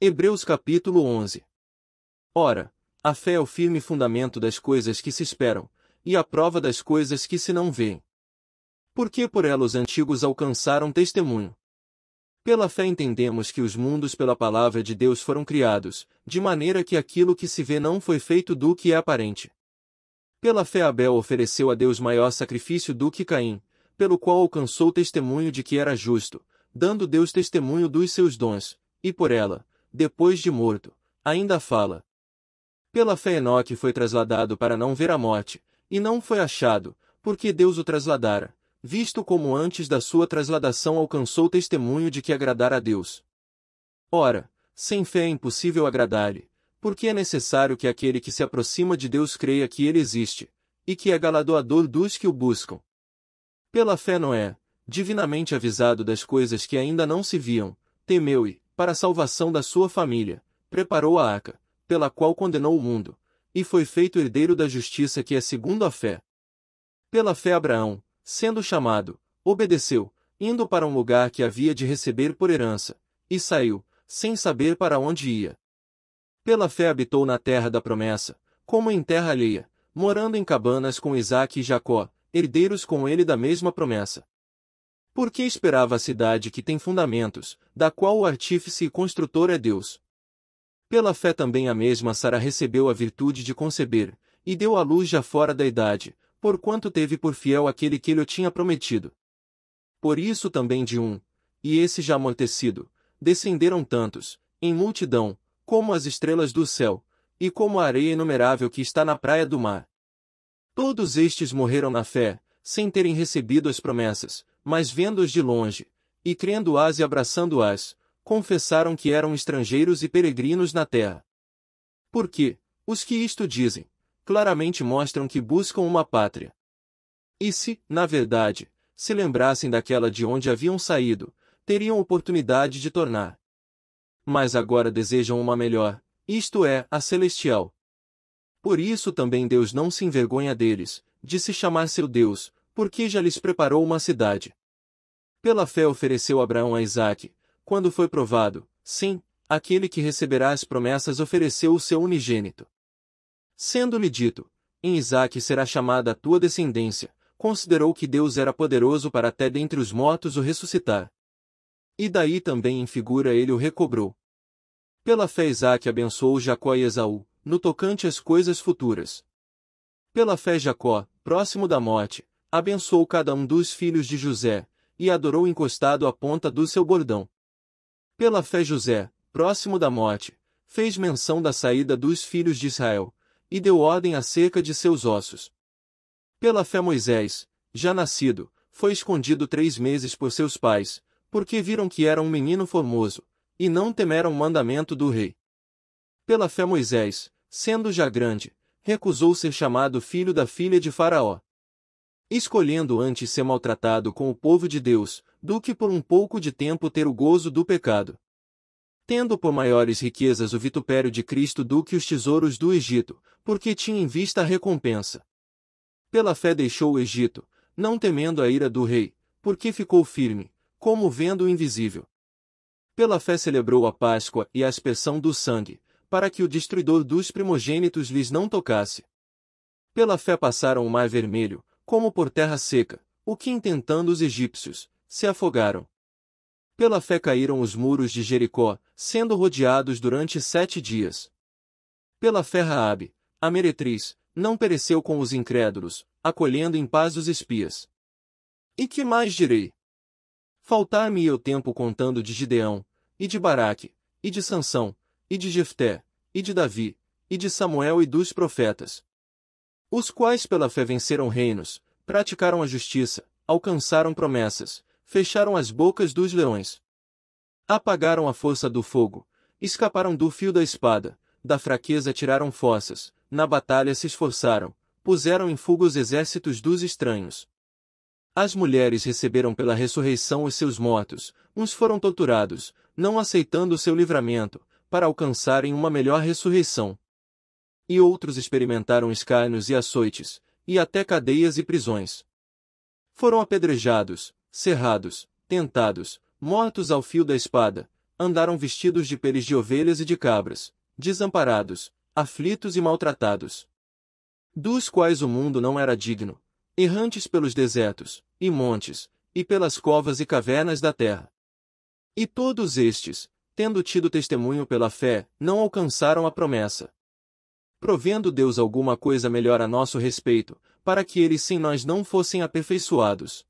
Hebreus capítulo 11. Ora, a fé é o firme fundamento das coisas que se esperam, e a prova das coisas que se não veem. Porque por ela os antigos alcançaram testemunho. Pela fé entendemos que os mundos pela palavra de Deus foram criados, de maneira que aquilo que se vê não foi feito do que é aparente. Pela fé Abel ofereceu a Deus maior sacrifício do que Caim, pelo qual alcançou testemunho de que era justo, dando Deus testemunho dos seus dons, e por ela, depois de morto, ainda fala. Pela fé Enoque foi trasladado para não ver a morte, e não foi achado, porque Deus o trasladara, visto como antes da sua trasladação alcançou testemunho de que agradara a Deus. Ora, sem fé é impossível agradar-lhe, porque é necessário que aquele que se aproxima de Deus creia que ele existe, e que é galardoador dos que o buscam. Pela fé Noé, divinamente avisado das coisas que ainda não se viam, temeu e, para a salvação da sua família, preparou a arca, pela qual condenou o mundo, e foi feito herdeiro da justiça que é segundo a fé. Pela fé Abraão, sendo chamado, obedeceu, indo para um lugar que havia de receber por herança, e saiu, sem saber para onde ia. Pela fé habitou na terra da promessa, como em terra alheia, morando em cabanas com Isaque e Jacó, herdeiros com ele da mesma promessa. Porque esperava a cidade que tem fundamentos, da qual o artífice e construtor é Deus. Pela fé também a mesma Sara recebeu a virtude de conceber, e deu à luz já fora da idade, porquanto teve por fiel aquele que lhe tinha prometido. Por isso também de um, e esse já amortecido, descenderam tantos, em multidão, como as estrelas do céu, e como a areia inumerável que está na praia do mar. Todos estes morreram na fé, sem terem recebido as promessas, mas vendo-as de longe, e crendo-as e abraçando-as, confessaram que eram estrangeiros e peregrinos na terra. Porque, os que isto dizem, claramente mostram que buscam uma pátria. E se, na verdade, se lembrassem daquela de onde haviam saído, teriam oportunidade de tornar. Mas agora desejam uma melhor, isto é, a celestial. Por isso também Deus não se envergonha deles, de se chamar seu Deus, porque já lhes preparou uma cidade. Pela fé ofereceu Abraão a Isaque, quando foi provado, sim, aquele que receberá as promessas ofereceu o seu unigênito. Sendo-lhe dito, em Isaque será chamada a tua descendência, considerou que Deus era poderoso para até dentre os mortos o ressuscitar. E daí também em figura ele o recobrou. Pela fé Isaque abençoou Jacó e Esaú, no tocante às coisas futuras. Pela fé Jacó, próximo da morte, abençoou cada um dos filhos de José, e adorou encostado à ponta do seu bordão. Pela fé José, próximo da morte, fez menção da saída dos filhos de Israel, e deu ordem acerca de seus ossos. Pela fé Moisés, já nascido, foi escondido 3 meses por seus pais, porque viram que era um menino formoso, e não temeram o mandamento do rei. Pela fé Moisés, sendo já grande, recusou ser chamado filho da filha de Faraó, escolhendo antes ser maltratado com o povo de Deus, do que por um pouco de tempo ter o gozo do pecado. Tendo por maiores riquezas o vitupério de Cristo do que os tesouros do Egito, porque tinha em vista a recompensa. Pela fé deixou o Egito, não temendo a ira do rei, porque ficou firme, como vendo o invisível. Pela fé celebrou a Páscoa e a aspersão do sangue, para que o destruidor dos primogênitos lhes não tocasse. Pela fé passaram o mar vermelho, como por terra seca, o que intentando os egípcios, se afogaram. Pela fé caíram os muros de Jericó, sendo rodeados durante 7 dias. Pela fé Raabe, a meretriz, não pereceu com os incrédulos, acolhendo em paz os espias. E que mais direi? Faltar-me-ia o tempo contando de Gideão, e de Baraque, e de Sansão, e de Jefté, e de Davi, e de Samuel e dos profetas. Os quais pela fé venceram reinos, praticaram a justiça, alcançaram promessas, fecharam as bocas dos leões. Apagaram a força do fogo, escaparam do fio da espada, da fraqueza tiraram forças, na batalha se esforçaram, puseram em fuga os exércitos dos estranhos. As mulheres receberam pela ressurreição os seus mortos, uns foram torturados, não aceitando o seu livramento, para alcançarem uma melhor ressurreição. E outros experimentaram escárnios e açoites, e até cadeias e prisões. Foram apedrejados, cerrados, tentados, mortos ao fio da espada, andaram vestidos de peles de ovelhas e de cabras, desamparados, aflitos e maltratados, dos quais o mundo não era digno, errantes pelos desertos, e montes, e pelas covas e cavernas da terra. E todos estes, tendo tido testemunho pela fé, não alcançaram a promessa. Provendo Deus alguma coisa melhor a nosso respeito, para que eles sem nós não fossem aperfeiçoados.